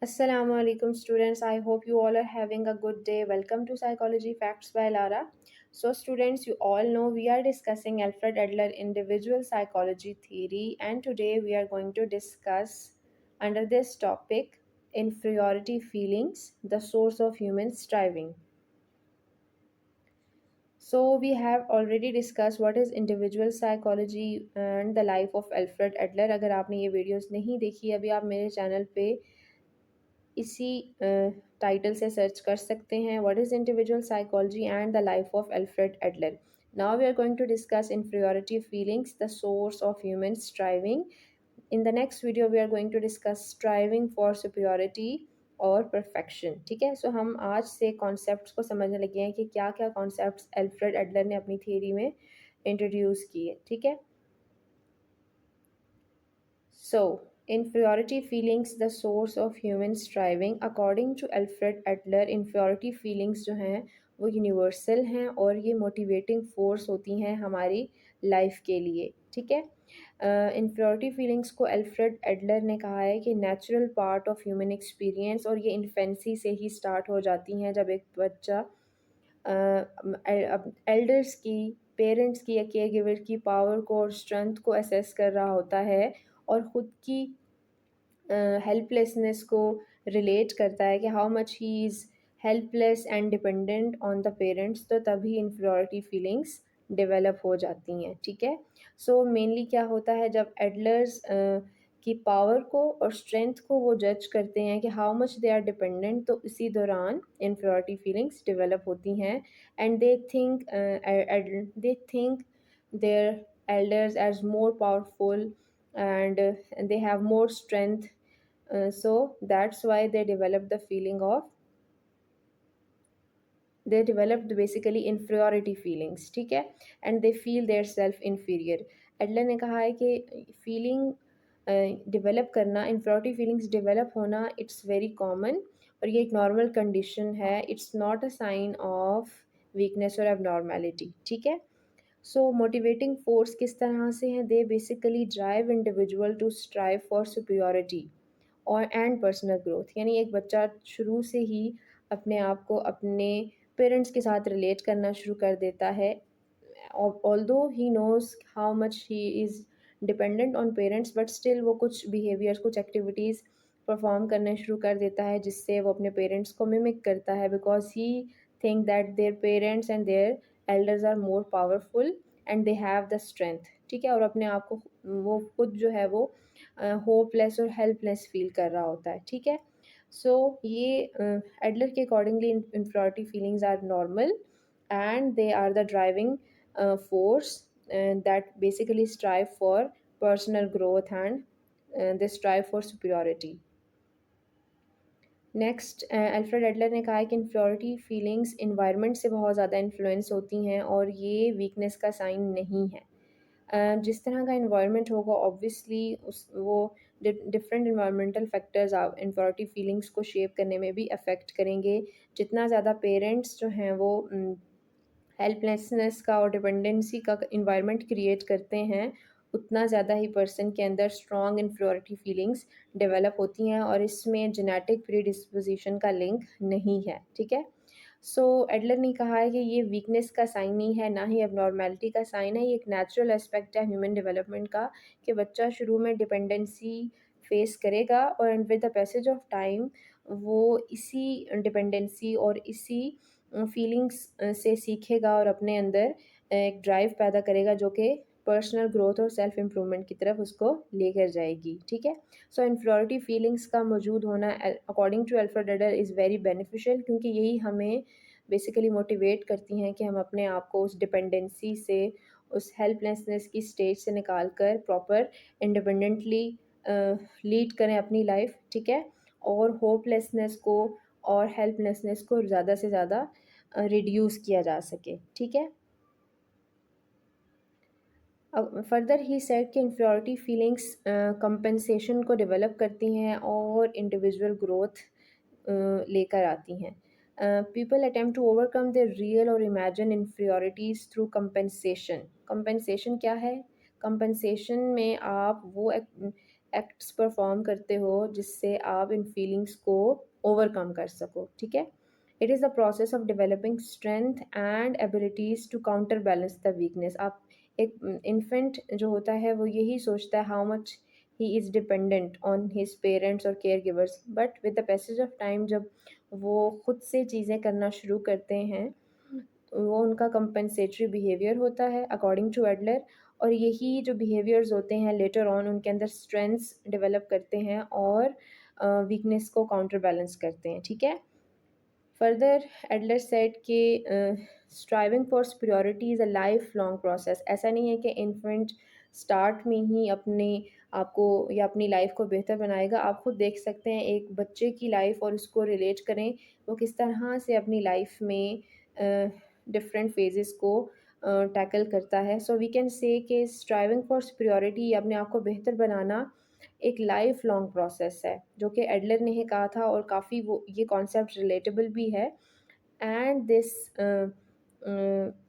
Assalamu alaikum students. I hope you all are having a good day. Welcome to Psychology Facts by Lara. So students, you all know we are discussing Alfred Adler individual psychology theory, and today we are going to discuss under this topic inferiority feelings, the source of human striving. So we have already discussed what is individual psychology and the life of Alfred Adler. अगर आपने ये videos नहीं देखी अभी आप मेरे channel पे इसी टाइटल से सर्च कर सकते हैं what is individual psychology and the life of Alfred Adler. Now we are going to discuss inferiority feelings, the source of human striving. In the next video we are going to discuss striving for superiority और perfection. ठीक है, सो हम आज से concepts को समझने लगे हैं कि क्या क्या कॉन्सेप्ट्स एल्फ्रेड एडलर ने अपनी थियरी में इंट्रोड्यूस किए. ठीक है, so, inferiority feelings, the source of human striving. According to Alfred Adler, inferiority feelings जो हैं वो यूनिवर्सल हैं और ये मोटिवेटिंग फोर्स होती हैं हमारी लाइफ के लिए. ठीक है, inferiority feelings को अल्फ्रेड एडलर ने कहा है कि natural part of human experience और ये इन्फेंसी से ही स्टार्ट हो जाती हैं जब एक बच्चा एल्डर्स की, पेरेंट्स की या केयर गिवर की पावर को और स्ट्रेंथ को असेस कर रहा होता है और ख़ुद की हेल्पलेसनेस को रिलेट करता है कि how much he is helpless and dependent on the parents, तो तभी इन्फीरियरिटी फीलिंग्स डेवलप हो जाती हैं. ठीक है, सो मेनली क्या होता है जब एडलर्स की पावर को और स्ट्रेंथ को वो जज करते हैं कि how much they are dependent, तो इसी दौरान इन्फीरियरिटी फीलिंग्स डेवलप होती हैं and they think their elders as more powerful and they have more strength, so that's why they developed basically inferiority feelings. ठीक है, and they feel their self inferior. Adler ने कहा है कि feeling develop करना, inferiority feelings develop होना, it's very common और ये एक नॉर्मल कंडीशन है. It's not a sign of weakness और एबनॉर्मेलिटी. ठीक है, सो मोटिवेटिंग फोर्स किस तरह से हैं? They basically drive individual to strive for superiority और एंड पर्सनल ग्रोथ. यानी एक बच्चा शुरू से ही अपने आप को अपने पेरेंट्स के साथ रिलेट करना शुरू कर देता है. Although he knows how much he is dependent on parents, but still वो कुछ बिहेवियर्स, कुछ एक्टिविटीज़ परफॉर्म करने शुरू कर देता है जिससे वो अपने पेरेंट्स को मिमिक करता है, because he think that their parents and their elders are more powerful and they have the strength. ठीक है, और अपने आप को वो खुद जो है वो होपलेस और हेल्पलेस फील कर रहा होता है. ठीक है, सो ये एडलर के accordingly inferiority feelings are normal and they are the driving force that basically strive for personal growth and they strive for superiority. Next, Alfred Adler ने कहा है कि इन्फीरियरिटी फीलिंग्स इन्वायरमेंट से बहुत ज़्यादा इन्फ्लुएंस होती हैं और ये वीकनेस का साइन नहीं है. जिस तरह का इन्वायरमेंट होगा ऑब्वियसली उस वो different environmental factors inferiority feelings को शेप करने में भी अफेक्ट करेंगे. जितना ज़्यादा पेरेंट्स जो हैं वो हेल्पलेसनेस का और डिपेंडेंसी का इन्वायरमेंट क्रिएट करते हैं, उतना ज़्यादा ही पर्सन के अंदर स्ट्रॉन्ग इन्फीरियरिटी फीलिंग्स डेवलप होती हैं और इसमें जेनेटिक प्रीडिस्पोजिशन का लिंक नहीं है. ठीक है, सो एडलर ने कहा है कि ये वीकनेस का साइन नहीं है, ना ही एबनॉर्मेलिटी का साइन है. ये एक नेचुरल एस्पेक्ट है ह्यूमन डेवलपमेंट का कि बच्चा शुरू में डिपेंडेंसी फेस करेगा और with the passage of time वो इसी डिपेंडेंसी और इसी फीलिंग्स से सीखेगा और अपने अंदर एक ड्राइव पैदा करेगा जो कि पर्सनल ग्रोथ और सेल्फ इम्प्रूवमेंट की तरफ उसको लेकर जाएगी. ठीक है, सो इन्फीरियरिटी फीलिंग्स का मौजूद होना according to Alfred Adler is very beneficial, क्योंकि यही हमें बेसिकली मोटिवेट करती हैं कि हम अपने आप को उस डिपेंडेंसी से, उस हेल्पलेसनेस की स्टेज से निकाल कर प्रॉपर इंडिपेंडेंटली लीड करें अपनी लाइफ. ठीक है, और होपलेसनेस को और हेल्पलेसनेस को ज़्यादा से ज़्यादा रिड्यूस किया जा सके. ठीक है, फर्दर ही सेड कि इन्फीरियरिटी फीलिंग्स कंपनसेशन को डेवलप करती हैं और इंडिविजुअल ग्रोथ लेकर आती हैं. People attempt to overcome the real और imagine inferiorities through compensation. Compensation क्या है? कंपनसेशन में आप वो एक्ट्स परफॉर्म करते हो जिससे आप इन फीलिंग्स को ओवरकम कर सको, ठीक है। It is the process of developing strength and abilities to counter balance the weakness. आप एक इन्फेंट जो होता है वो यही सोचता है how much he is dependent on his parents और care givers, but with the passage of time जब वो खुद से चीज़ें करना शुरू करते हैं, वो उनका कंपेंसेटरी बिहेवियर होता है अकॉर्डिंग टू एडलर। और यही जो बिहेवियर्स होते हैं लेटर ऑन उनके अंदर स्ट्रेंथ्स डेवलप करते हैं और वीकनेस को काउंटर बैलेंस करते हैं, ठीक है। फर्दर एडलर सेड कि striving for superiority is a life long process. ऐसा नहीं है कि इन्फेंट स्टार्ट में ही अपने आपको या अपनी लाइफ को बेहतर बनाएगा। आप खुद देख सकते हैं एक बच्चे की लाइफ और उसको रिलेट करें, वो किस तरह से अपनी लाइफ में डिफरेंट फेजेस को टैकल करता है। सो वी कैन से कि स्ट्राइविंग फॉर superiority या अपने आप को बेहतर बनाना एक लाइफ लॉन्ग प्रोसेस है, जो कि एडलर ने ही कहा था और काफ़ी वो ये कॉन्सेप्ट रिलेटेबल भी है। And this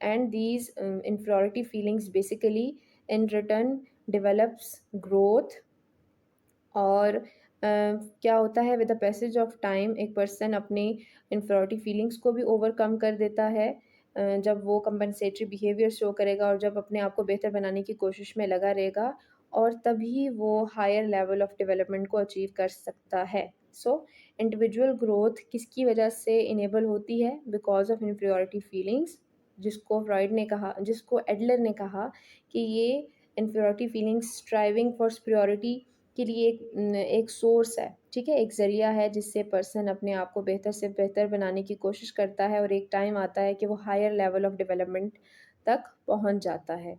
and these inferiority feelings basically in return develops growth। और क्या होता है with the passage of time एक पर्सन अपने इन्फ्योरिटी फीलिंग्स को भी ओवरकम कर देता है जब वो कंपनसेटरी बिहेवियर शो करेगा और जब अपने आप को बेहतर बनाने की कोशिश में लगा रहेगा, और तभी वो हायर लेवल ऑफ डेवलपमेंट को अचीव कर सकता है। सो इंडिविजुअल ग्रोथ किसकी वजह से इनेबल होती है? बिकॉज ऑफ इन्फीरियरिटी फीलिंग्स, जिसको एडलर ने कहा कि ये inferiority feelings striving for superiority के लिए एक सोर्स है, ठीक है? एक ज़रिया है जिससे पर्सन अपने आप को बेहतर से बेहतर बनाने की कोशिश करता है और एक टाइम आता है कि वो हायर लेवल ऑफ डेवलपमेंट तक पहुंच जाता है।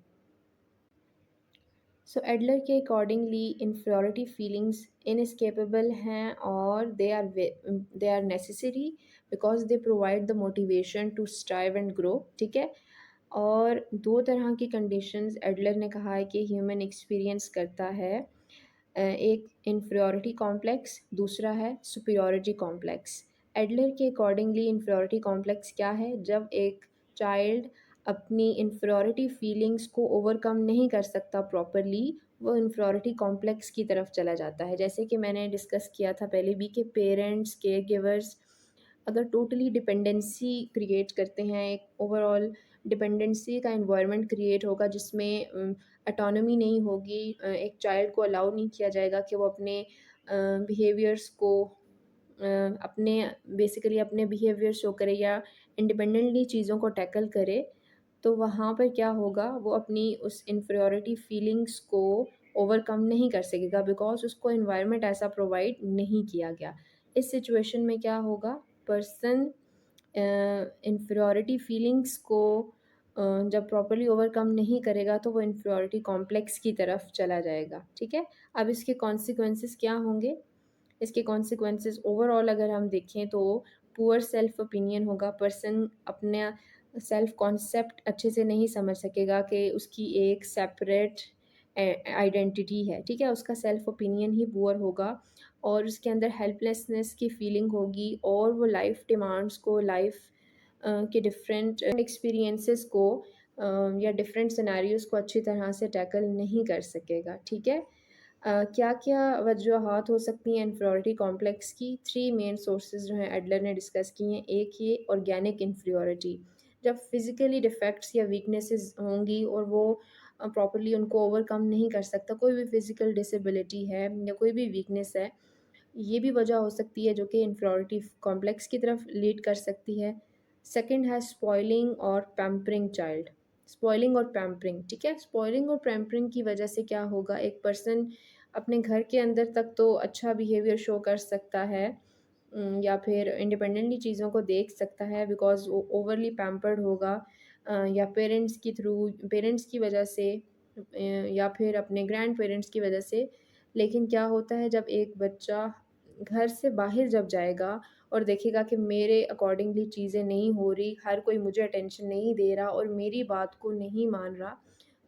सो एडलर के अकॉर्डिंगली इन्फीरियरिटी फीलिंग्स इनएस्केपेबल हैं और they are necessary because they provide the motivation to strive and grow, ठीक है। और दो तरह की कंडीशंस एडलर ने कहा है कि ह्यूमन एक्सपीरियंस करता है। एक इन्फीरियरिटी कॉम्प्लेक्स, दूसरा है सुपीरियरिटी कॉम्प्लेक्स। एडलर के अकॉर्डिंगली इन्फीरियरिटी कॉम्प्लेक्स क्या है? जब एक चाइल्ड अपनी इन्फीरियरिटी फीलिंग्स को ओवरकम नहीं कर सकता प्रॉपरली, वो इन्फीरियरिटी कॉम्प्लेक्स की तरफ चला जाता है। जैसे कि मैंने डिस्कस किया था पहले भी कि पेरेंट्स, केयर गिवर्स अगर टोटली डिपेंडेंसी क्रिएट करते हैं, एक ओवरऑल डिपेंडेंसी का एनवायरनमेंट क्रिएट होगा जिसमें ऑटोनॉमी नहीं होगी, एक चाइल्ड को अलाउ नहीं किया जाएगा कि वो अपने बिहेवियर्स को अपने बेसिकली अपने बिहेवियर शो करे या इंडिपेंडेंटली चीज़ों को टैकल करे, तो वहाँ पर क्या होगा, वो अपनी उस इन्फीरियरिटी फीलिंग्स को ओवरकम नहीं कर सकेगा बिकॉज़ उसको एनवायरनमेंट ऐसा प्रोवाइड नहीं किया गया। इस सिचुएशन में क्या होगा, पर्सन इन्फीरियरिटी फीलिंग्स को जब प्रॉपर्ली ओवरकम नहीं करेगा तो वो इन्फीरियरिटी कॉम्प्लेक्स की तरफ चला जाएगा, ठीक है। अब इसके कॉन्सिक्वेंसेस क्या होंगे? इसके कॉन्सिक्वेंसेस ओवरऑल अगर हम देखें तो पुअर सेल्फ ओपिनियन होगा, पर्सन अपना सेल्फ कॉन्सेप्ट अच्छे से नहीं समझ सकेगा कि उसकी एक सेपरेट आइडेंटिटी है, ठीक है। उसका सेल्फ ओपिनियन ही पुअर होगा और उसके अंदर हेल्पलेसनेस की फीलिंग होगी और वो लाइफ डिमांड्स को, लाइफ के डिफरेंट एक्सपीरियंसेस को या डिफरेंट सिनेरियोज़ को अच्छी तरह से टैकल नहीं कर सकेगा, ठीक है। क्या-क्या वजूहात हो सकती हैं इन्फीरियरिटी कॉम्प्लेक्स की? 3 मेन सोर्सेज़ जो हैं एडलर ने डिस्कस की हैं। एक ये ऑर्गेनिक इन्फीरियरिटी, जब फिज़िकली डिफेक्ट्स या वीकनेसेस होंगी और वो प्रॉपर्ली उनको ओवरकम नहीं कर सकता, कोई भी फिज़िकल डिसेबिलिटी है या कोई भी वीकनेस है, ये भी वजह हो सकती है जो कि इन्फीरियरिटी कॉम्प्लेक्स की तरफ लीड कर सकती है। सेकंड है स्पॉइलिंग और पैम्परिंग चाइल्ड। स्पॉइलिंग और पैम्परिंग, ठीक है। स्पॉइलिंग और पैम्परिंग की वजह से क्या होगा, एक पर्सन अपने घर के अंदर तक तो अच्छा बिहेवियर शो कर सकता है, या फिर इंडिपेंडेंटली चीज़ों को देख सकता है बिकॉज़ वो ओवरली पैम्पर्ड होगा, या पेरेंट्स के थ्रू, पेरेंट्स की वजह से, या फिर अपने ग्रैंड पेरेंट्स की वजह से। लेकिन क्या होता है जब एक बच्चा घर से बाहर जब जाएगा और देखेगा कि मेरे अकॉर्डिंगली चीज़ें नहीं हो रही, हर कोई मुझे अटेंशन नहीं दे रहा और मेरी बात को नहीं मान रहा,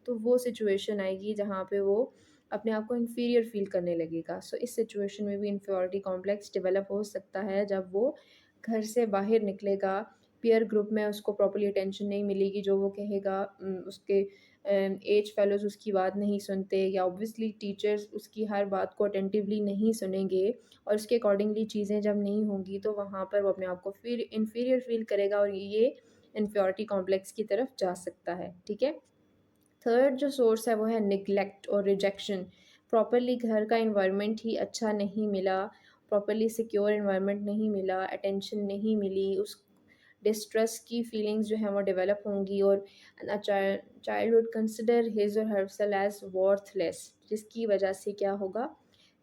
तो वो सिचुएशन आएगी जहाँ पे वो अपने आप को इन्फीरियर फ़ील करने लगेगा। सो इस सिचुएशन में भी इन्फीरियरिटी कॉम्प्लेक्स डेवलप हो सकता है जब वो घर से बाहर निकलेगा, पीयर ग्रुप में उसको प्रॉपर्ली अटेंशन नहीं मिलेगी, जो वो कहेगा उसके एज फेलोज़ उसकी बात नहीं सुनते या ऑब्वियसली टीचर्स उसकी हर बात को अटेंटिवली नहीं सुनेंगे और उसके अकॉर्डिंगली चीज़ें जब नहीं होंगी तो वहाँ पर वो अपने आप को फिर इन्फीरियर फ़ील करेगा और ये इन्फियोरिटी कॉम्प्लेक्स की तरफ जा सकता है, ठीक है? थर्ड जो सोर्स है वो है निग्लेक्ट और रिजेक्शन। प्रॉपरली घर का एनवायरनमेंट ही अच्छा नहीं मिला, प्रॉपरली सिक्योर एनवायरनमेंट नहीं मिला, अटेंशन नहीं मिली, उस डिस्ट्रेस की फीलिंग्स जो हैं वो डेवलप होंगी और चाइल्ड वुड कंसिडर हिज और हरसेल्फ एज वर्थलेस, जिसकी वजह से क्या होगा,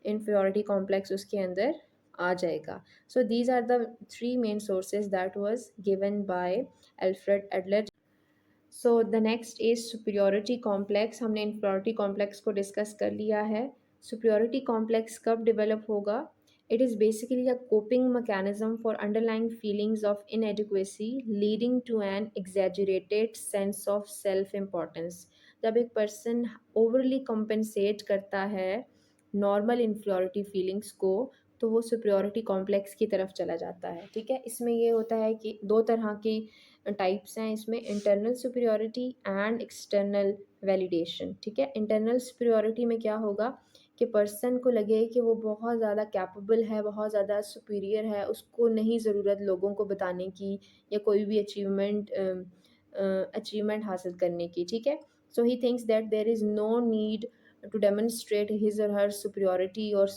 इन्फियोरिटी कॉम्प्लेक्स उसके अंदर आ जाएगा। So these are the three main sources that was given by Alfred Adler. So the next is superiority complex. हमने इन्फियोरिटी कॉम्प्लेक्स को डिस्कस कर लिया है। सुपीरियॉरिटी कॉम्प्लेक्स कब डेवलप होगा? It is basically a coping mechanism for underlying feelings of inadequacy leading to an exaggerated sense of self importance. जब एक person overly compensate करता है नॉर्मल इन्फियोरिटी फीलिंग्स को तो वो सुपीरियॉरिटी कॉम्प्लेक्स की तरफ चला जाता है, ठीक है? इसमें ये होता है कि दो तरह की टाइप्स हैं इसमें, internal superiority and external validation, ठीक है? इंटरनल सुपीरियॉरिटी में क्या होगा कि पर्सन को लगे कि वो बहुत ज़्यादा कैपेबल है, बहुत ज़्यादा सुपीरियर है, उसको नहीं ज़रूरत लोगों को बताने की या कोई भी अचीवमेंट हासिल करने की, ठीक है? So he thinks that there is no need to demonstrate his और हर सुपीरियॉरिटी और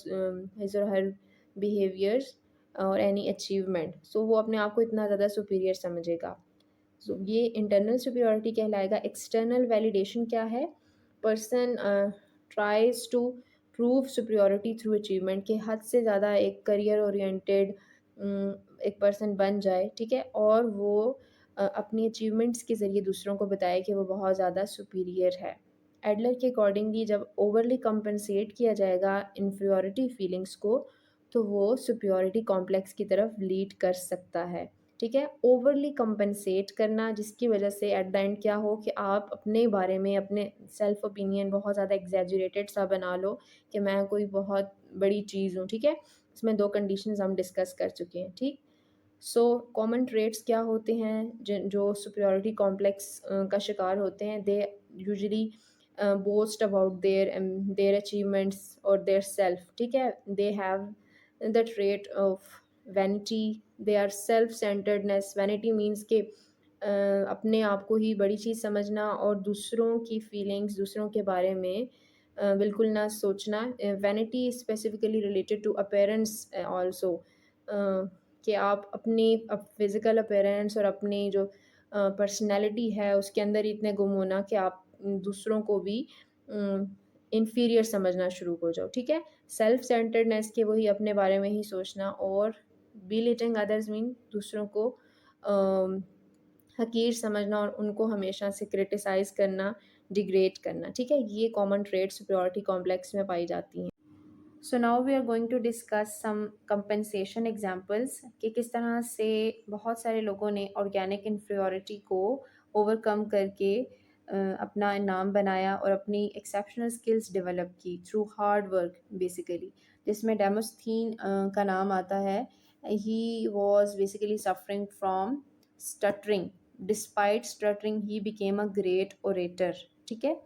हिज और हर बिहेवियर्स और एनी अचीवमेंट। सो वो अपने आप को इतना ज़्यादा सुपीरियर समझेगा। सो ये इंटरनल सुपीरियॉरिटी कहलाएगा। एक्सटर्नल वैलिडेशन क्या है? Person tries to prove superiority through achievement, के हद से ज़्यादा एक करियर ओरिएंटेड एक पर्सन बन जाए, ठीक है? और वो अपनी अचीवमेंट्स के ज़रिए दूसरों को बताए कि वो बहुत ज़्यादा सुपीरियर है। एडलर के अकॉर्डिंगली जब ओवरली कंपनसेट किया जाएगा इन्फीरियॉरिटी फीलिंग्स को तो वो सुपीरियॉरिटी कॉम्प्लेक्स की तरफ लीड कर सकता है, ठीक है? ओवरली कंपनसेट करना जिसकी वजह से एट द एंड क्या हो कि आप अपने बारे में अपने सेल्फ ओपिनियन बहुत ज़्यादा एग्जैजुरेटेड सा बना लो कि मैं कोई बहुत बड़ी चीज़ हूँ, ठीक है? इसमें दो कंडीशंस हम डिस्कस कर चुके हैं, ठीक? सो कॉमन ट्रेट्स क्या होते हैं जो सुपीरियॉरिटी कॉम्प्लेक्स का शिकार होते हैं? They usually boast about their achievements और देयर सेल्फ, ठीक है? They have the trait of vanity, they are self centeredness. Vanity means के अपने आप को ही बड़ी चीज़ समझना और दूसरों की फीलिंग्स दूसरों के बारे में बिल्कुल ना सोचना। Vanity specifically related to appearance also, कि आप अपनी फिज़िकल अपीयरेंस और अपनी जो पर्सनैलिटी है उसके अंदर ही इतने गुम होना कि आप दूसरों को भी इन्फीरियर समझना शुरू हो जाओ, ठीक है? सेल्फ सेंटर्डनेस के वही अपने बारे में ही सोचना और बिलिटिंग अदर्स मीन दूसरों को अम, हकीर समझना और उनको हमेशा से क्रिटिसाइज़ करना, डिग्रेड करना, ठीक है? ये कॉमन ट्रेट सुपीरियॉरिटी कॉम्प्लेक्स में पाई जाती हैं। So now we are going to discuss some compensation examples कि किस तरह से बहुत सारे लोगों ने ऑर्गेनिक इन्फीरियॉरिटी को ओवरकम करके अपना नाम बनाया और अपनी एक्सेप्शनल स्किल्स डेवलप की थ्रू हार्ड वर्क बेसिकली, जिसमें डेमोस्थीन का नाम आता है। He was basically suffering from stuttering, despite stuttering he became a great orator, ठीक है?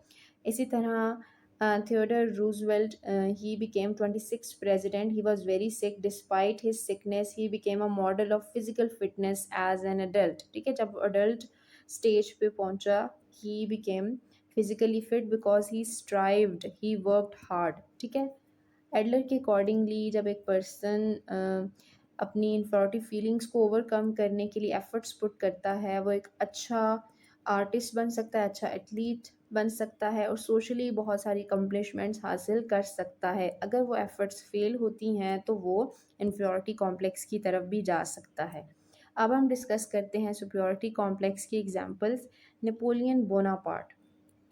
इसी तरह Theodore Roosevelt, he became 26th president. He was very sick. Despite his sickness, he became a model of physical fitness as an adult. ठीक है, जब adult stage पे पहुंचा, he became physically fit because he strived, he worked hard. ठीक है, Adler के accordingly जब एक पर्सन अपनी इन्फियोरिटी फीलिंग्स को ओवरकम करने के लिए एफर्ट्स पुट करता है, वो एक अच्छा आर्टिस्ट बन सकता है, अच्छा एथलीट बन सकता है और सोशली बहुत सारी अकम्पलिशमेंट्स हासिल कर सकता है। अगर वो एफ़र्ट्स फ़ेल होती हैं तो वो इन्फियोरिटी कॉम्प्लेक्स की तरफ भी जा सकता है। अब हम डिस्कस करते हैं सुपीरियॉरिटी कॉम्प्लेक्स की examples. Napoleon Bonaparte.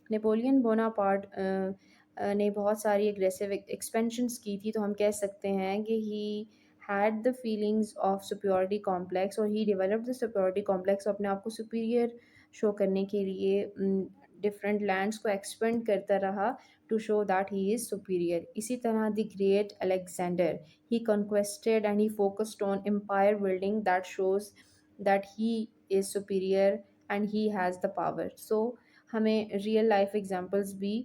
Napoleon Bonaparte ने बहुत सारी एग्रेसिव एक्सपेंशंस की थी, तो हम कह सकते हैं कि he had the feelings of superiority complex और he developed the superiority complex. अपने आप को सुपीरियर शो करने के लिए डिफरेंट लैंड्स को एक्सपेंड करता रहा to show that he is superior. इसी तरह the great Alexander, he conquested and he focused on empire building that shows that he is superior and he has the power. So हमें real life examples भी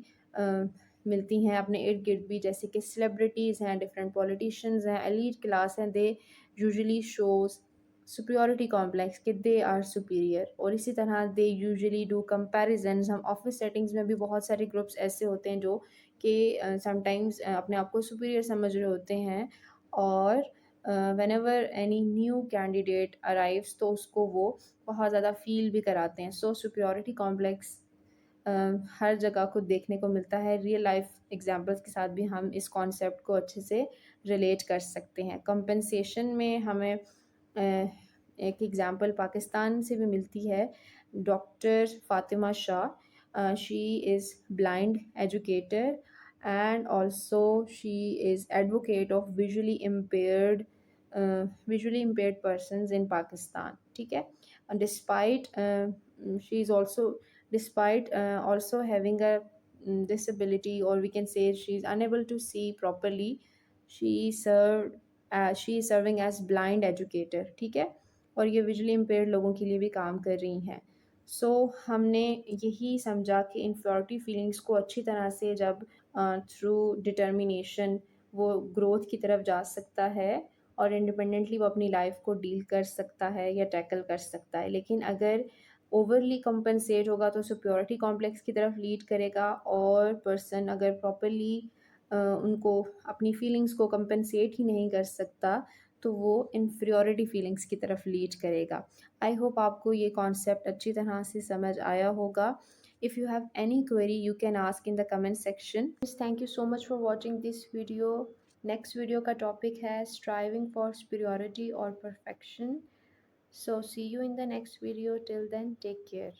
मिलती हैं अपने इर्द गिर्द भी, जैसे कि सेलिब्रिटीज़ हैं, डिफरेंट पॉलिटिशियंस हैं, एलीट क्लास हैं, दे यूजुअली शोज सुपरियॉरिटी कॉम्प्लेक्स कि दे आर सुपीरियर। और इसी तरह दे यूजुअली डू कंपैरिजन्स। हम ऑफिस सेटिंग्स में भी बहुत सारे ग्रुप्स ऐसे होते हैं जो कि समटाइम्स अपने आप को सुपीरियर समझ रहे होते हैं, और whenever any new candidate arrives तो उसको वो बहुत ज़्यादा फील भी कराते हैं। सो सुपरियॉरिटी कॉम्प्लेक्स हर जगह को देखने को मिलता है। रियल लाइफ एग्जांपल्स के साथ भी हम इस कॉन्सेप्ट को अच्छे से रिलेट कर सकते हैं। कंपनसेशन में हमें एक एग्जांपल पाकिस्तान से भी मिलती है। Doctor Fatima Shah, she is blind educator and also she is advocate of visually impaired persons in Pakistan, ठीक है। Despite she is also despite also having a disability, or we can say she is unable to see properly, she served she is serving as blind educator, ठीक है। और ये visually impaired लोगों के लिए भी काम कर रही हैं। सो हमने यही समझा कि इन्फ्योरिटी फीलिंग्स को अच्छी तरह से जब थ्रू डिटर्मिनेशन वो ग्रोथ की तरफ जा सकता है और इंडिपेंडेंटली वो अपनी लाइफ को डील कर सकता है या टैकल कर सकता है। लेकिन अगर ओवरली कंपनसेट होगा तो सुपरियॉरिटी कॉम्प्लेक्स की तरफ लीड करेगा, और पर्सन अगर प्रॉपरली उनको अपनी फीलिंग्स को कंपनसेट ही नहीं कर सकता तो वो इन्फीरियॉरिटी फीलिंग्स की तरफ लीड करेगा। आई होप आपको ये कॉन्सेप्ट अच्छी तरह से समझ आया होगा। If you have any query you can ask in the comment section. Thank you so much for watching this video. Next video का टॉपिक है स्ट्राइविंग फॉर superiority और perfection. So see you in the next video. Till then, take care.